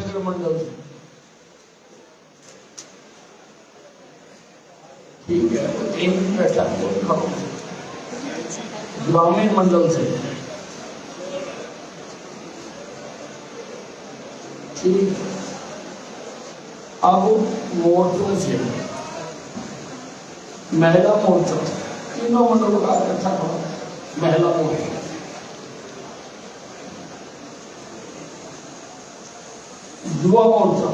नगर मंडल से, ठीक है, एक बैठा ग्रामीण मंडल से, ठीक। अब मोर्चों से महिला मोर्चा, तीनों मंडलों का इकट्ठा करो, महिला मोर्चा, युवा मोर्चा,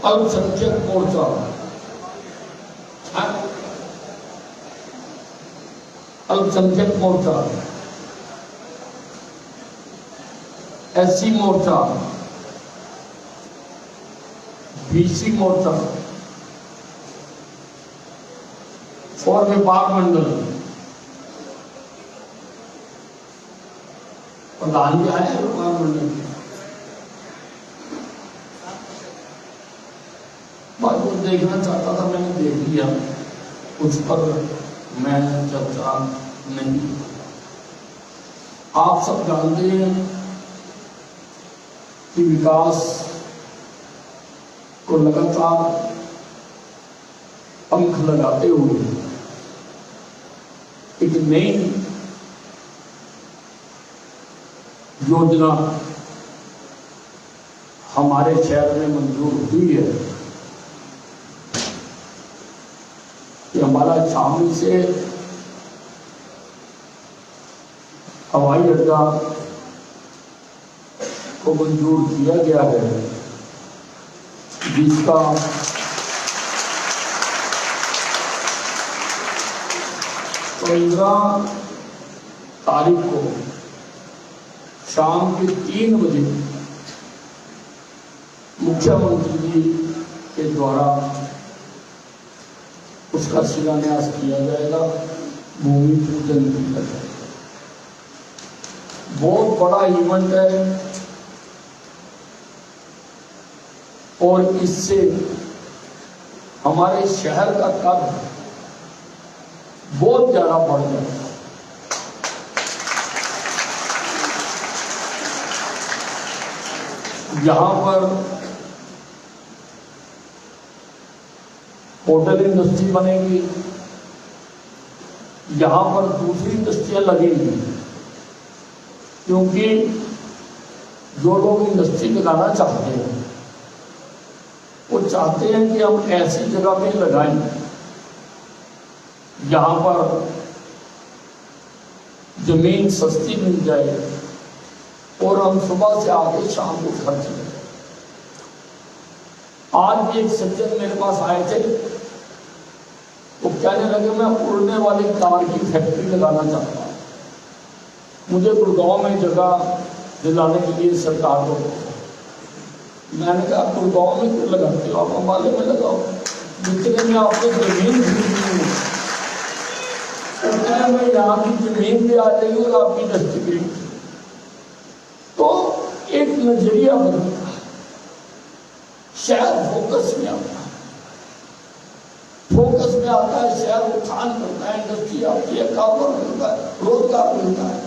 अल्पसंख्यक मोर्चा, अल्पसंख्यक मोर्चा, एससी मोर्चा, बीसी मोर्चा और व्यापार मंडल। प्रधान भी आए व्यापार मंडल के, बात को देखना चाहता था, मैंने देख लिया, उस पर मैं चर्चा नहीं। आप सब जानते हैं कि विकास को लगातार पंख लगाते हुए एक नई योजना हमारे शहर में मंजूर हुई है कि हमारा शामिल से हवाई अड्डा को मंजूर किया गया है, जिसका तारीख को शाम के 3 बजे मुख्यमंत्री जी के द्वारा उसका शिलान्यास किया जाएगा, भूमि पूजन किया जाएगा। बहुत बड़ा इवेंट है और इससे हमारे शहर का कद बहुत ज्यादा बढ़ जाएगा। यहाँ पर होटल इंडस्ट्री बनेगी, यहाँ पर दूसरी इंडस्ट्रियां लगेंगी, क्योंकि जो लोग इंडस्ट्री लगाना चाहते हैं वो चाहते हैं कि हम ऐसी जगह पे लगाएं जहां पर जमीन सस्ती मिल जाए और हम सुबह से आके शाम को घर चले। आज भी एक सज्जन मेरे पास आए थे, वो कहने लगे मैं उड़ने वाली कार की फैक्ट्री लगाना चाहता हूं, मुझे गुड़गांव में जगह दिलाने के लिए सरकार को। मैंने कहा गुड़गांव में क्यों लगाते हो, आप अम्बाले में लगाओ, जितने में आपको जमीन खरीदनी है उतने में यहाँ की जमीन भी आ जाएगी और आपकी इंडस्ट्री भी। तो एक नजरिया बदलता है, शहर फोकस में आता है, फोकस में आता है, शहर उत्थान करता है, इंडस्ट्री आती है, कारोबार मिलता है, रोजगार मिलता है,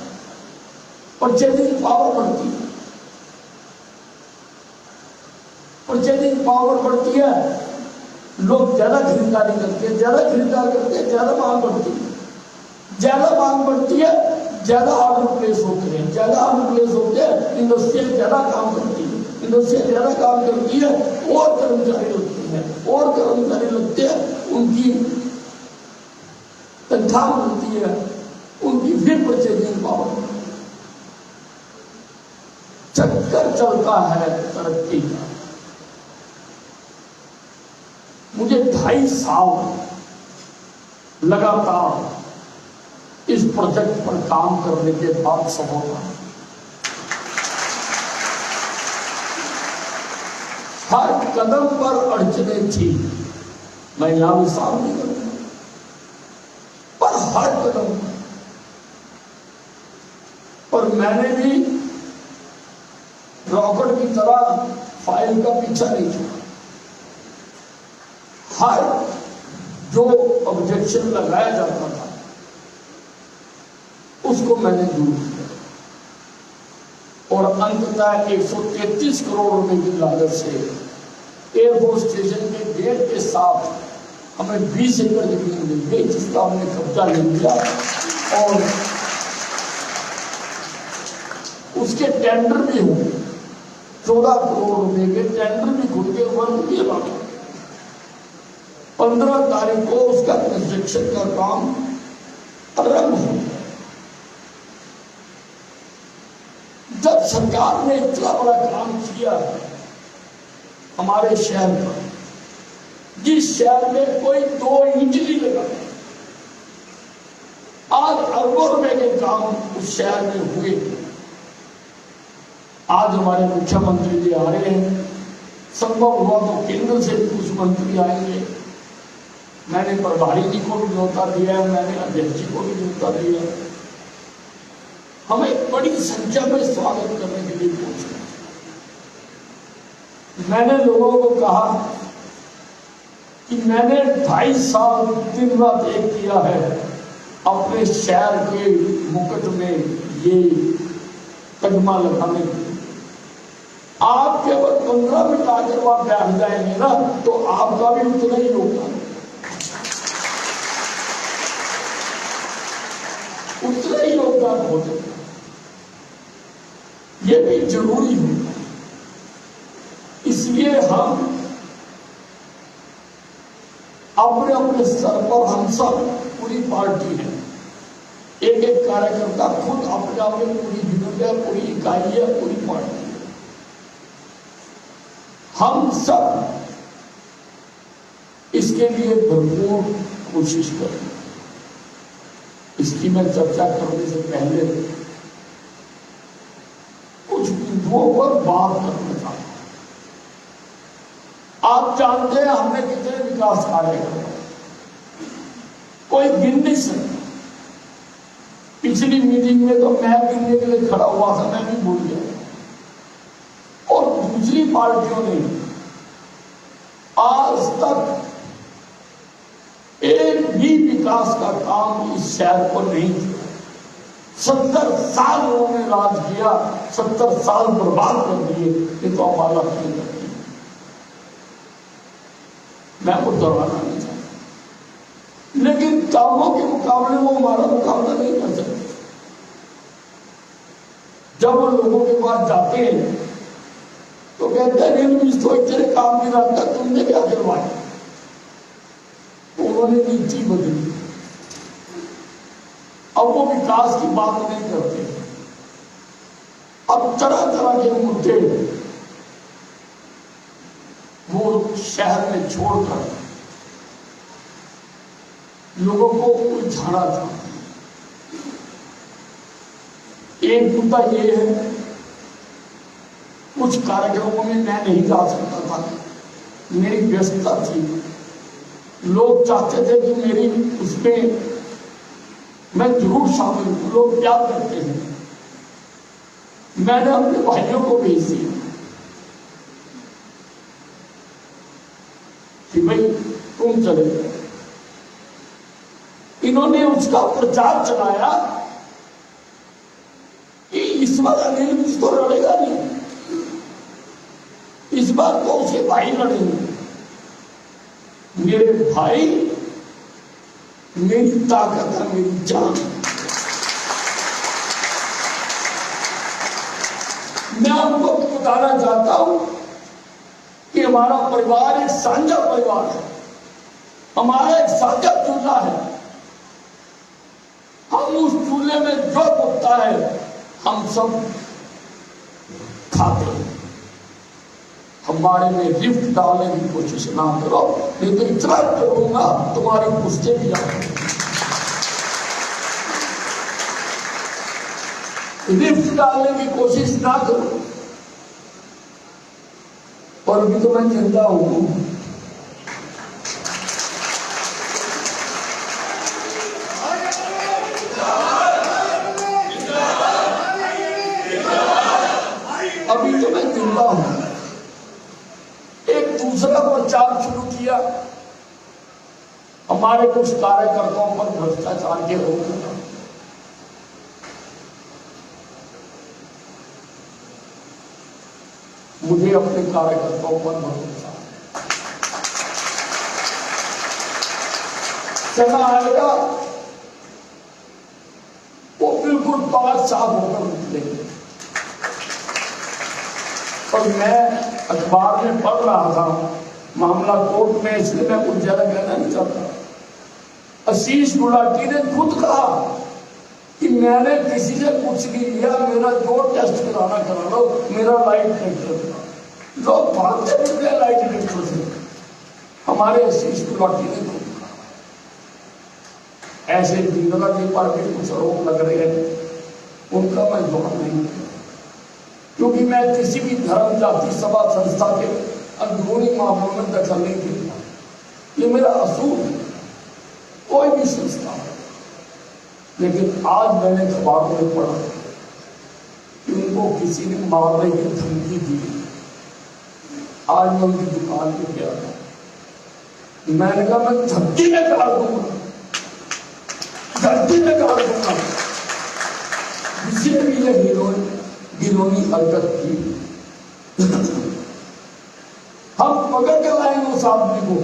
परचेजिंग पावर बढ़ती है, परचेजिंग पावर बढ़ती है, लोग ज्यादा खरीदारी करते हैं, ज्यादा खरीदारी करते हैं, ज्यादा मांग बढ़ती है, ज्यादा मांग बढ़ती है, ज्यादा ऑर्डर प्लेस होते हैं, ज्यादा ऑर्डर प्लेस होते हैं, इंडस्ट्रियल ज्यादा काम करती है, इंडस्ट्रियल ज्यादा काम करती है और कर्मचारी लगते हैं, और कर्मचारी लगते हैं, उनकी तनख्वाह मिलती है, उनकी फिर परचेजिंग पावर, चक्कर चलता है तरक्की का। मुझे 2.5 साल लगातार इस प्रोजेक्ट पर काम करने के बाद सफल रहा। हर कदम पर अड़चने थी, मैं यहां विस्तार नहीं करूंगा, पर हर कदम पर मैंने भी रॉकेट की तरह फाइल का पीछा नहीं छोड़ा। हर जो ऑब्जेक्शन लगाया जाता था उसको मैंने दूर किया और अंततः 133 करोड़ रुपए की लागत से एयरफोर्स स्टेशन के गेट के साथ हमें 20 एकड़ जमीन मिल गई, जिसका हमने कब्जा ले लिया और उसके टेंडर भी हुए। 14 करोड़ रुपए के टेंडर भी खुद के ऊपर दिए बाकी। 15 तारीख को उसका कंस्ट्रक्शन का काम आरंभ हो। जब सरकार ने इतना बड़ा काम किया हमारे शहर पर, जिस शहर में कोई 2 इंच नहीं लगा, आज अरबों रुपए के काम उस शहर में हुए। आज हमारे मुख्यमंत्री जी आ रहे हैं, संभव हुआ तो केंद्र से भी कुछ मंत्री आएंगे। मैंने प्रभारी जी को भी न्योता दिया है, मैंने अध्यक्ष जी को भी न्योता दिया है। हमें बड़ी संख्या में स्वागत करने के लिए पहुंचे। मैंने लोगों को कहा कि मैंने 2.5 साल दिन रात एक किया है अपने शहर के मुकुट में ये कदमा लगाने के। आप केवल 15 मिनट आकर वहां बैठ जाएंगे ना तो आपका भी उतना ही योगदान, उतना ही योगदान हो जाएगा। ये भी जरूरी है। इसलिए हम अपने अपने स्तर पर, हम सब पूरी पार्टी है, एक एक कार्यकर्ता खुद अपने आप में पूरी यूनिट है, पूरी इकाई है, पूरी पार्टी है। हम सब इसके लिए भरपूर कोशिश करें। इसकी मैं चर्चा करने से पहले कुछ बिंदुओं पर बात करना चाहता हूं। आप जानते हैं हमने कितने विकास कार्य किए, कोई गिन नहीं सकता। पिछली मीटिंग में तो मैं गिनने के लिए खड़ा हुआ था, मैं भी भूल गया। और दूसरी पार्टियों ने आज तक एक भी विकास का काम इस शहर पर नहीं किया। 70 साल उन्होंने राज किया, 70 साल बर्बाद कर दिए। ये तो हमारा नहीं करती, मैं वो दोहराना नहीं चाहता, लेकिन कामों के मुकाबले वो हमारा मुकाबला नहीं कर सकते। जब वो लोगों के पास जाते हैं तो कहते हैं तेरे काम नहीं रखता, तुमने क्या करवाया। उन्होंने नीति बदली, अब वो विकास की बात नहीं करते। अब तरह तरह के मुद्दे वो शहर में छोड़कर लोगों को उलझाना चाहते हैं। एक मुद्दा ये है, कुछ कार्यक्रमों में मैं नहीं जा सकता था, मेरी व्यस्तता थी। लोग चाहते थे कि मेरी उसमें मैं जरूर शामिल हूं, लोग प्यार करते हैं। मैंने अपने भाइयों को भेज दिया कि भाई तुम चले गए। इन्होंने उसका प्रचार चलाया कि इस बार अनिल मिश्र तो लड़ेगा नहीं, इस बार तो उसके भाई लड़ेंगे। मेरे भाई मेरी ताकत है, मेरी जान। मैं उनको बताना चाहता हूं कि हमारा परिवार एक साझा परिवार है, हमारा एक साझा चूल्हा है। हम उस चूल्हे में जो पकता है हम सब खाते हैं। हमारे में रिफ्ट डालने की कोशिश ना करो, नहीं तो इतना करूंगा तुम्हारी पुष्टे भी आएंगे। रिफ्ट डालने की कोशिश ना करो। और अभी तो मैं जिंदा हूं, अभी तो मैं जिंदा हूं। दूसरा प्रचार शुरू किया, हमारे कुछ कार्यकर्ताओं पर भ्रष्टाचार के आरोप लगा। मुझे अपने कार्यकर्ताओं पर भरोसा है। समय आएगा वो बिल्कुल बात साफ होकर निकलेंगे। और मैं अखबार में पढ़ रहा था मामला कोर्ट में, इसलिए मैं कुछ ज्यादा कहना नहीं चाहता। आशीष गुलाटी ने खुद कहा कि मैंने किसी से कुछ नहीं लिया, मेरा जो टेस्ट कराना करा लो, मेरा लाइट डिटेक्टर करा। लोग भागते फिरते लाइट डिटेक्टर से, हमारे आशीष गुलाटी ने खुद कहा। ऐसे इंदिरा जी पर भी कुछ आरोप लग रहे हैं, उनका मैं जवाब नहीं दूंगा, क्योंकि मैं किसी भी धर्म जाति सभा संस्था के अंदरूनी मामलों में दखल नहीं देता। ये मेरा असूल है, कोई भी संस्था है। लेकिन आज मैंने अखबारों में पढ़ा कि उनको किसी ने मारने की धमकी दी। आज मैं उनकी दुकान पे गया था, मैंने कहा मैं धमकी में काट दूंगा, धमकी में काट दूंगा जिसने भी ये गिरोनी हरकत की। हम पकड़ के लाएंगे उस आदमी को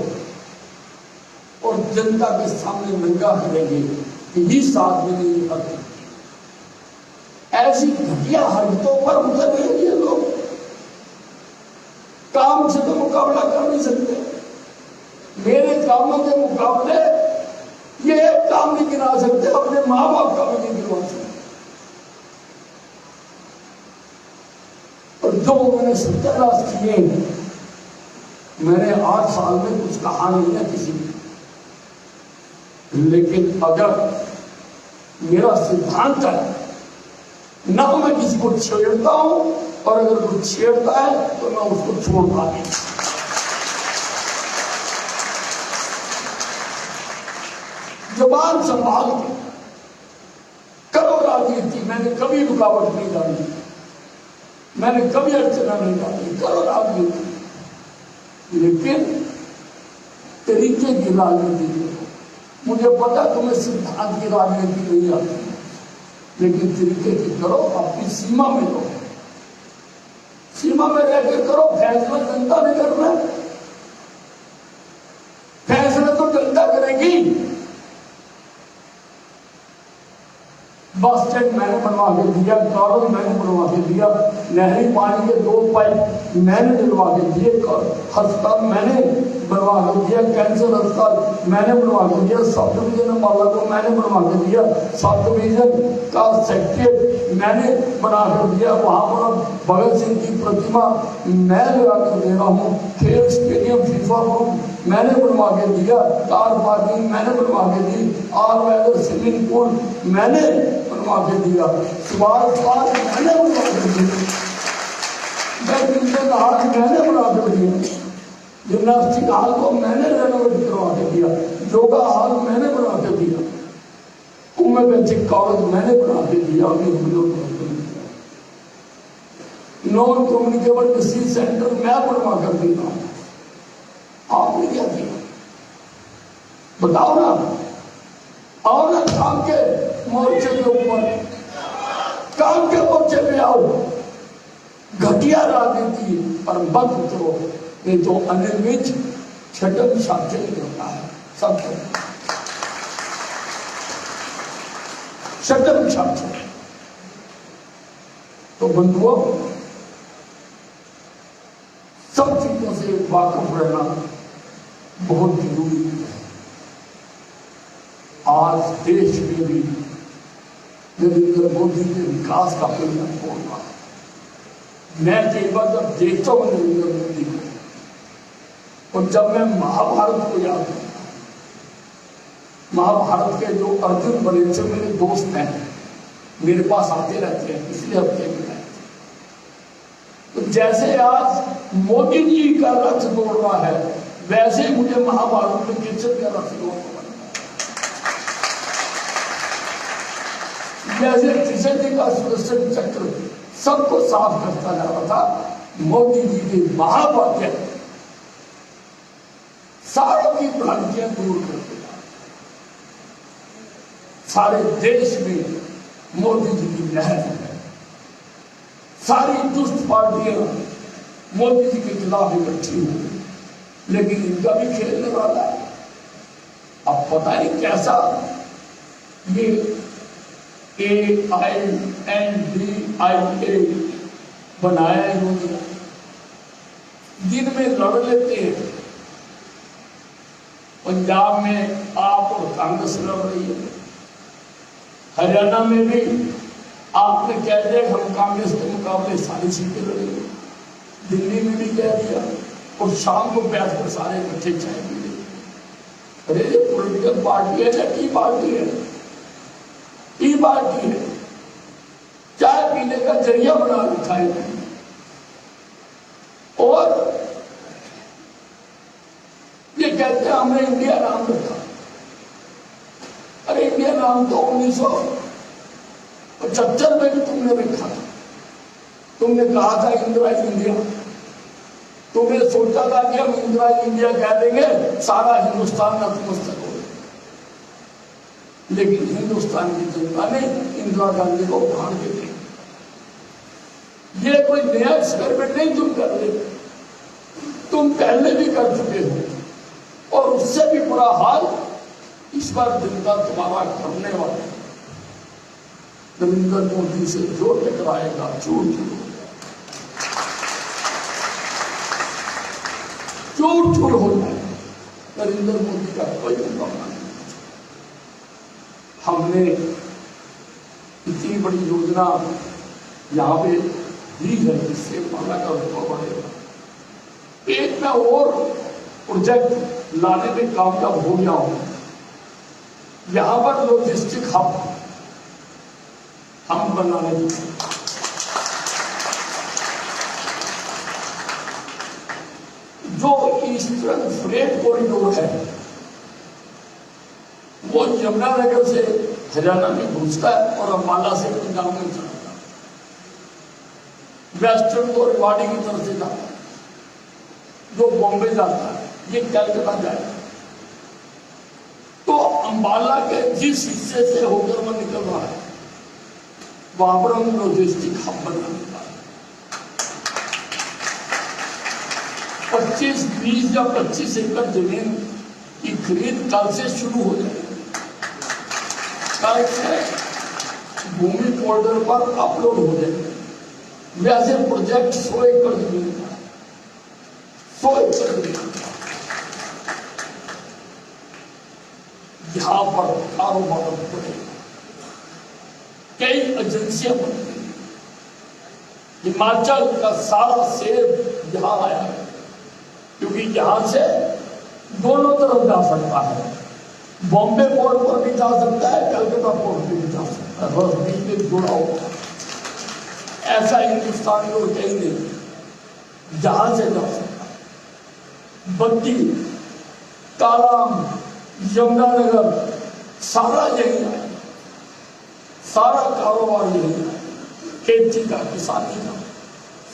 और जनता के सामने नंगा करेंगे कि इस आदमी ने ये हरकत की। ऐसी घटिया हरकतों पर उतरेंगे ये लोग। काम से तो मुकाबला कर नहीं सकते। मेरे कामों के मुकाबले ये एक काम नहीं गिरा सकते, अपने माँ बाप का भी नहीं गिरवा सकते। और जो मैंने सत्यानाश किए, मैंने 8 साल में कुछ कहा नहीं है किसी ने, लेकिन अगर मेरा सिद्धांत है ना मैं किसी को छेड़ता हूं, और अगर कोई छेड़ता है तो मैं उसको छोड़ता नहीं। जुबान संभाल के करो राजनीति। मैंने कभी रुकावट नहीं डाली, मैंने कभी अर्चना नहीं डाली। करो राजनीति, लेकिन तरीके की राजनीति करो। मुझे पता तुम्हें सिद्धांत की राजनीति नहीं आती, लेकिन तरीके की करो, अपनी सीमा में करो। सीमा में रहकर करो। फैसला जनता ने करना है, फैसला तो जनता करेगी। बस स्टैंड मैंने बनवा के दिया, कॉलेज मैंने बनवा के दिया, नहरी पानी के 2 पाइप मैंने दिलवा के दिए, अस्पताल मैंने बनवा के दिया, कैंसर अस्पताल मैंने बनवा के दिया, सब डिवीजन अम्बाला को मैंने बनवा के दिया, सब डिवीजन का सेक्रेटरी मैंने बना कर दिया। वहां पर भगत सिंह की प्रतिमा मैं लगा कर दे रहा हूँ। खेल स्टेडियम फीफा ग्रुप मैंने बनवा के दिया, कार पार्किंग मैंने बनवा के दी, ऑल वेदर स्विमिंग पूल मैंने बनवा के दिया, सुभाष पार्क मैंने बनवा के दिया, बैडमिंटन हाल मैंने बना कर दिया, जिम्नास्टिक हाल को मैंने रेनोवेट करवा के दिया, योगा हाल मैंने बना के दिया, होम्योपैथिक कॉलेज मैंने बना के दिया, नॉन कम्युनिकेबल डिसीज सेंटर मैं बनवा कर दिया। आपने क्या किया बताओ ना? आओ ना काम के मोर्चे के ऊपर, काम के मोर्चे पे आओ। घटिया राजनीति पर बंद करो, नहीं तो अनिल विज छठम साक्ष्य करता है। सब छठम साक्ष्य। तो बंधुओं, सब चीजों से वाकिफ रहना बहुत जरूरी है। आज देश में भी नरेंद्र मोदी के विकास का परिणाम हो रहा है। मैं कई बार जब देखता हूं नरेंद्र मोदी को, और जब मैं महाभारत को याद करता हूं, महाभारत के जो अर्जुन बने थे मेरे दोस्त हैं, मेरे पास आते रहते हैं, पिछले हफ्ते में आए थे। तो जैसे आज मोदी जी का रथ दौड़ रहा है, वैसे ही मुझे महाभारत में किचन का रथ दौड़ रहा है। जैसे किशन जी का सुदर्शन चक्र सबको साफ करता जा रहा था, मोदी जी के महावाक्य सारों की भ्रांतियां दूर करते जा रहे। सारे देश में मोदी जी की लहर है। सारी दुष्ट पार्टियां मोदी जी के खिलाफ इकट्ठी हुई, लेकिन इनका भी खेलने वाला है। अब पता नहीं कैसा ये AINDIA बनाया इन्होंने। दिन में लड़ लेते हैं, पंजाब में आप और कांग्रेस लड़ रही है, हरियाणा में भी आपने कह दिया हम कांग्रेस के मुकाबले सारी सीटें लड़ेंगे, दिल्ली में भी कह दिया, और शाम को बैठकर सारे इकट्ठे चाय पी लेंगे। अरे ये पॉलिटिकल पार्टी है या टी पार्टी है? टी पार्टी है, चाय पीने का जरिया बना रखा है। और ये कहते हैं हमने इंडिया नाम रखा। अरे इंडिया नाम तो 1975 में भी तुमने रखा था। तुमने कहा था इंदिरा इंडिया। तुमने सोचा था कि हम इंदिरा इंडिया कह देंगे सारा हिंदुस्तान नतमस्तक हो, लेकिन हिंदुस्तान की जनता ने इंदिरा गांधी को उठान के दिया। ये कोई नया एक्सपेरिमेंट नहीं तुम कर रहे, तुम पहले भी कर चुके हो, और उससे भी बुरा हाल इस बार जनता तुम्हारा करने वाले। नरेंद्र मोदी से जो टकराएगा चूर चूर हो जाए। नरेंद्र मोदी का कोई मुकाबला नहीं। हमने इतनी बड़ी योजना यहाँ पे दी है जिससे माला का रुपया बढ़ेगा। एक मैं और प्रोजेक्ट लाने में कामयाब हो गया हूं। यहां पर लॉजिस्टिक हब हम बनाने की, जो ईस्टर्न फ्रेट कॉरिडोर है वो यमुनानगर से हरियाणा में घुसता है और अम्बाला से पंजाब में चलता है। वेस्टर्न को रेवाड़ी की तरफ से जाता है, जो बॉम्बे जाता है, ये कलकत्ता जाएगा। तो अम्बाला के जिस हिस्से से होकर वो निकल रहा है वहां पर हम लॉजिस्टिक हब बनाने का 25-20 या 25 एकड़ जमीन की खरीद कल से शुरू हो जाएगी। कल से भूमि पोर्टल पर अपलोड हो जाएगी। वैसे प्रोजेक्ट 100 एकड़ जमीन का, 100 एकड़ जमीन यहां पर कारोबार बढ़ेगा। कई एजेंसियां बन गई। हिमाचल का सारा सेब यहां आया है, क्योंकि यहां से दोनों तरफ जा सकता है। बॉम्बे पोर्ट पर भी जा सकता है, कलकत्ता पोर्ट पर भी जा सकता है, बस बीच में जुड़ा हुआ। ऐसा हिंदुस्तान में कहीं नहीं, जहां से जा सकता है। बद्दी, कालाम, यमुनानगर सारा यही है, सारा कारोबार यही है। खेती का, किसानी का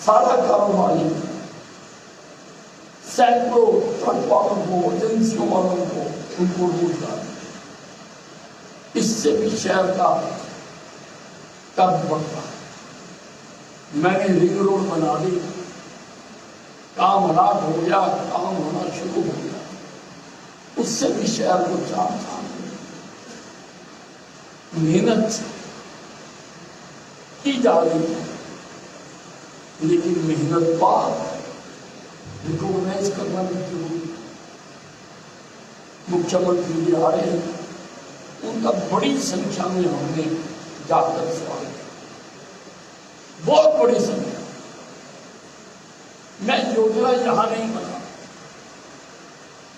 सारा कारोबार यही है। सैकड़ों ट्रक वालों को, एजेंसियों वालों को उनको रोजगार, इससे भी शहर का कद बढ़ता है। मैंने रिंग रोड बना दी, काम रात हो गया, काम होना शुरू हो गया, उससे भी शहर को चार चांद। मेहनत की जा रही है, लेकिन मेहनत बाद रिकॉग्नाइज करना भी जरूरी है। मुख्यमंत्री जी आ रहे हैं, उनका बड़ी संख्या में हमने जाकर स्वागत किया, बहुत बड़ी संख्या। मैं योजना यहां नहीं बना,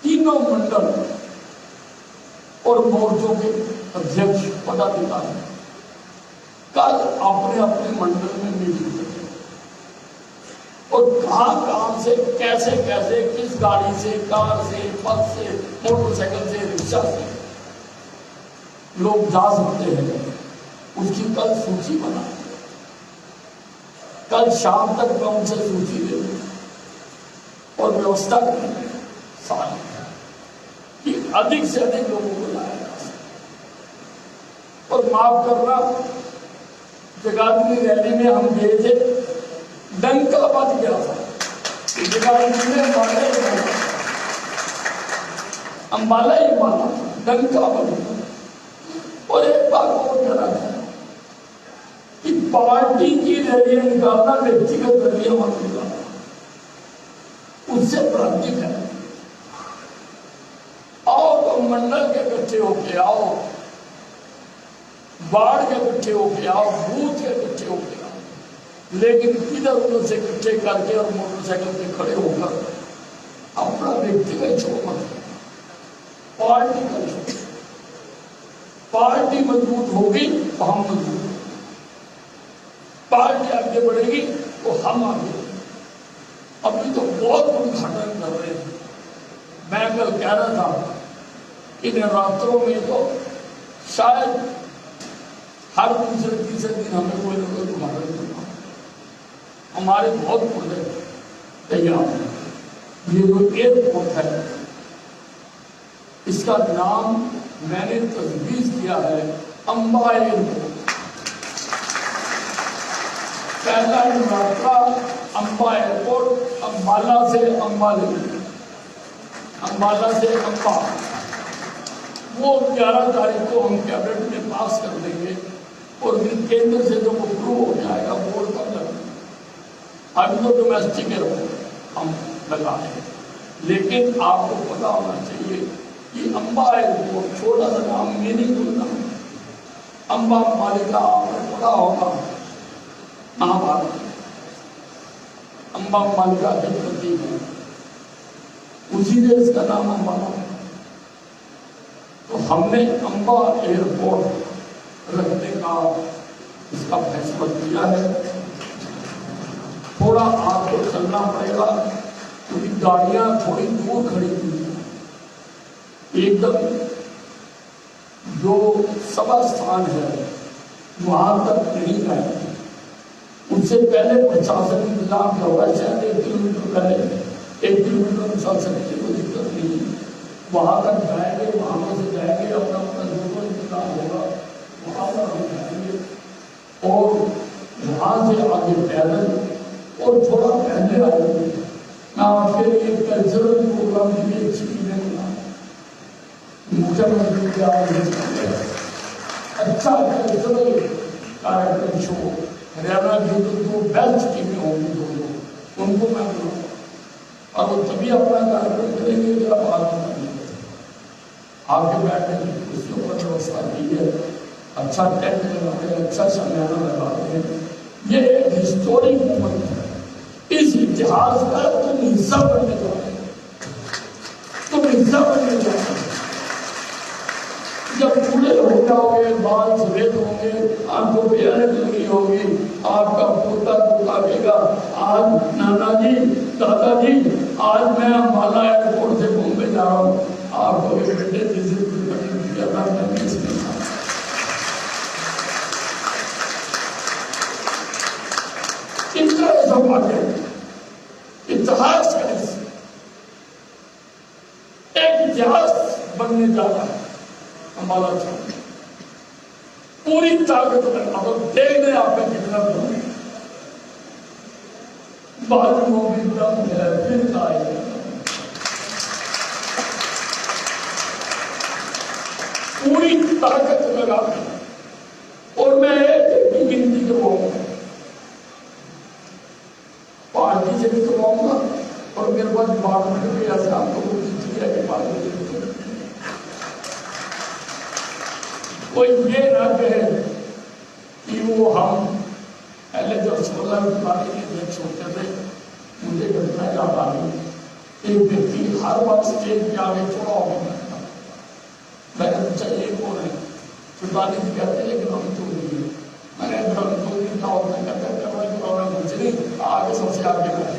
तीनों मंडल और मोर्चों के अध्यक्ष पदाधिकारी कल अपने अपने मंडल में मीटिंग करें और कहां से कैसे कैसे, किस गाड़ी से, कार से, बस से, मोटरसाइकिल से, रिक्शा से लोग जा सकते हैं, उसकी कल सूची बना। कल शाम तक मैं उनसे सूची ले और व्यवस्था करेंगे सारी कि अधिक से अधिक लोगों को लाया जा सके। और माफ करना, जगाधरी रैली में हम गए थे, डंका बज गया था। जगाधरी में अम्बाला ही माना, डंका बज गया। और एक बात और कहना था कि पार्टी की रैलियां निकालना व्यक्तिगत रैलियां मत निकालना, उससे प्रांतिक है। आओ तो मंडल के इकट्ठे होके आओ, वार्ड के इकट्ठे होके आओ, बूथ के इकट्ठे होके आओ, लेकिन इधर उधर से इकट्ठे करके और मोटरसाइकिल पे खड़े होकर अपना व्यक्तिगत शो मत करो, पार्टी का शो। पार्टी मजबूत होगी तो हम मजबूत होंगे, पार्टी आगे बढ़ेगी तो हम आगे बढ़ेंगे। अभी तो बहुत उद्घाटन कर रहे हैं। मैं कल कह रहा था कि नवरात्रों में तो शायद हर दूसरे तीसरे दिन हमें कोई ना कोई उद्घाटन करना, हमारे बहुत प्रोजेक्ट तैयार है। ये जो एयरपोर्ट है, इसका नाम मैंने तजवीज किया है अंबा एयरपोर्ट। पहला नवरात्रा अंबा एयरपोर्ट, अंबाला से अंबाला, अंबाला से अंबा, वो 11 तारीख को हम कैबिनेट में पास कर देंगे और फिर केंद्र से जब अप्रूव हो जाएगा बोर्ड का कर। अभी तो डोमेस्टिक एयरपोर्ट हम लगा रहे हैं, लेकिन आपको पता होना चाहिए कि अंबा एयरपोर्ट छोटा सा नाम, मीनिंगफुल नाम, अंबा मालिका आपको पता होगा महाभारत, अंबा मालिका के प्रतीक है, उसी से इसका नाम अंबाला। तो हमने अंबा एयरपोर्ट रखने का इसका फैसला किया है। थोड़ा आपको चलना पड़ेगा क्योंकि गाड़ियां थोड़ी दूर खड़ी हुई हैं, एकदम जो सभा स्थान है वहां तक नहीं जाएंगे। उससे पहले प्रशासन इंतजाम किया हुआ है, शायद 1 किलोमीटर पहले, 1 किलोमीटर प्रशासन की कोई दिक्कत नहीं है, वहां तक जाएंगे, वहां से जाएंगे, अपना अपना जो कोई इंतजाम होगा वहां पर हम जाएंगे और वहां से आगे पैदल और थोड़ा पहले आएंगे। मैं आपके लिए कल्चरल प्रोग्राम के लिए अच्छी चीजें बना, मुख्यमंत्री के अच्छा कल्चरल कार्यक्रम शो, हरियाणा की जो बेस्ट टीमें होंगी दोनों, उनको मैं बुलाऊंगा और वो तभी अपना कार्यक्रम करेंगे जब आप आगे बैठने की कुर्सियों पर व्यवस्था की है, अच्छा टेंट लगाते हैं, अच्छा शमियाना लगाते हैं। ये एक हिस्टोरिक मोमेंट है, इस इतिहास का तुम हिस्सा बनने जा रहे हो, तुम हिस्सा बनने जा रहे हो। जब बूढ़े हो जाओगे, बाल सफेद होंगे, आपको प्यारे लगी होगी, आपका पोता कहेगा आज नाना जी, दादाजी, आज मैं अंबाला एयरपोर्ट से बॉम्बे जा रहा हूँ, आपको बेटे इतिहास का एक इतिहास बनने जा रहा है अंबाला से। पूरी ताकत में अब देख रहे आपका कितना दम है, बाजुओं में दम है, फिर आएगा पूरी ताकत लगा और मैं एक गिनती करवाऊंगा, पार्टी से भी करवाऊंगा और मेरे पास डिपार्टमेंट में ऐसे आपको कोई ये ना कहे कि वो हम पहले जब 16 पार्टी के अध्यक्ष होते थे, मुझे घटना याद आ गई, एक व्यक्ति हर बार स्टेज पे आगे थोड़ा हो गया, मैंने पूछा ये कौन है, चुटानी जी कहते हैं लेकिन हम तो नहीं है। मैंने 2 दिन का होता है कुछ नहीं, आगे सबसे आगे बैठे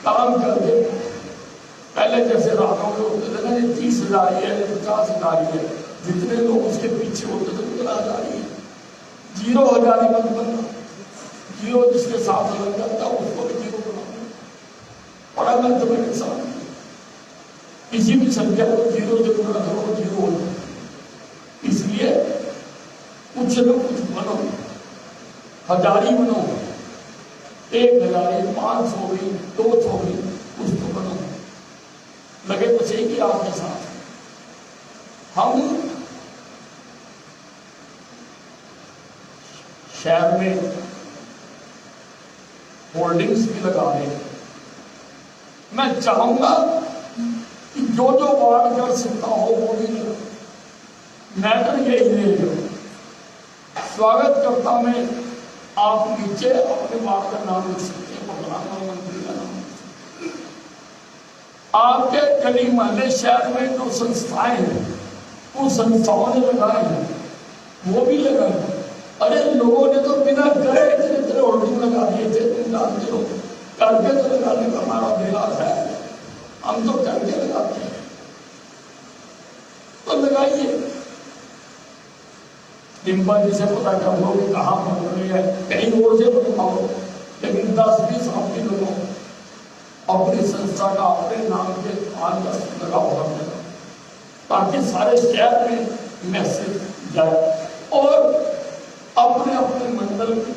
काम करके पहले जैसे रातों में होते थे ना, ये 30,000 है, 50,000 है, जितने लोग उसके पीछे होते थे उतना हजारी है, 0,000 ही मत बनना, 0 जिसके साथ लग जाता उसको भी 0 बनाना पड़ा। मैं तुम्हें साथ किसी भी संख्या को 0 से गुणा करो, 0 कुछ न कुछ बनो, हजारी बनो, 1000, 500 भी, 200 भी, कुछ तो बनो। लगे तो सही कि आपके साथ हम शहर में होल्डिंग्स भी लगा रहे हैं। मैं चाहूंगा कि जो जो वार्ड कर सकता हो वो भी मैटर यही है। स्वागत करता मैं, आप नीचे अपने वार्ड का नाम लिख सकते हैं, प्रधानमंत्री का नाम, आपके गली मोहल्ले शहर में जो संस्थाएं हैं उन संस्थाओं ने लगाए हैं, वो भी लगाए। अरे लोगों ने तो बिना करे इतने होल्डिंग लगा दिए थे, तुम जानते हो। करके तो लगाने का हमारा अभ्यास है, हम तो करके लगाते हैं, तो लगाइए। डिम्पा जी से पता कर लो कि कहाँ बन रही है, कहीं और से बनवाओ, लेकिन 10-20 आपके लोगों अपनी संस्था का अपने नाम के लगाओ करने का, ताकि सारे शहर में मैसेज जाए। और अपने अपने मंडल के,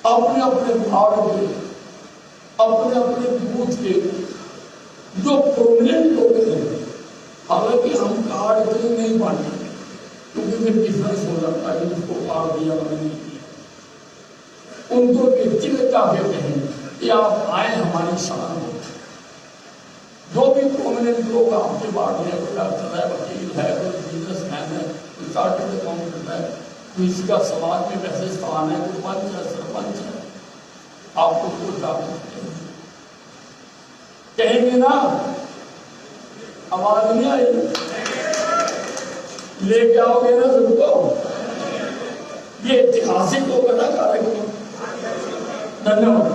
अपने अपने वार्ड के, अपने अपने बूथ के जो प्रोमिनेंट लोग हैं, हालांकि हम कार्ड इतने नहीं बांटे क्योंकि फिर डिफरेंस हो जाता है, उसको कार्ड दिया मैंने नहीं दिया, उनको व्यक्तिगत जाके कहें कि आप आए, हमारी शान हो। जो भी प्रोमिनेंट लोग आपके वार्ड में, कोई डॉक्टर है, वकील है, कोई बिजनेसमैन है, कोई चार्टर्ड अकाउंटेंट है, किसी का समाज में वैसे स्थान है, कोई पंच है, सरपंच है, आपको कुछ कहेंगे ना, आवाज नहीं आई, लेके आओगे ना सबको। ये ऐतिहासिक होगा ना कार्यक्रम। धन्यवाद।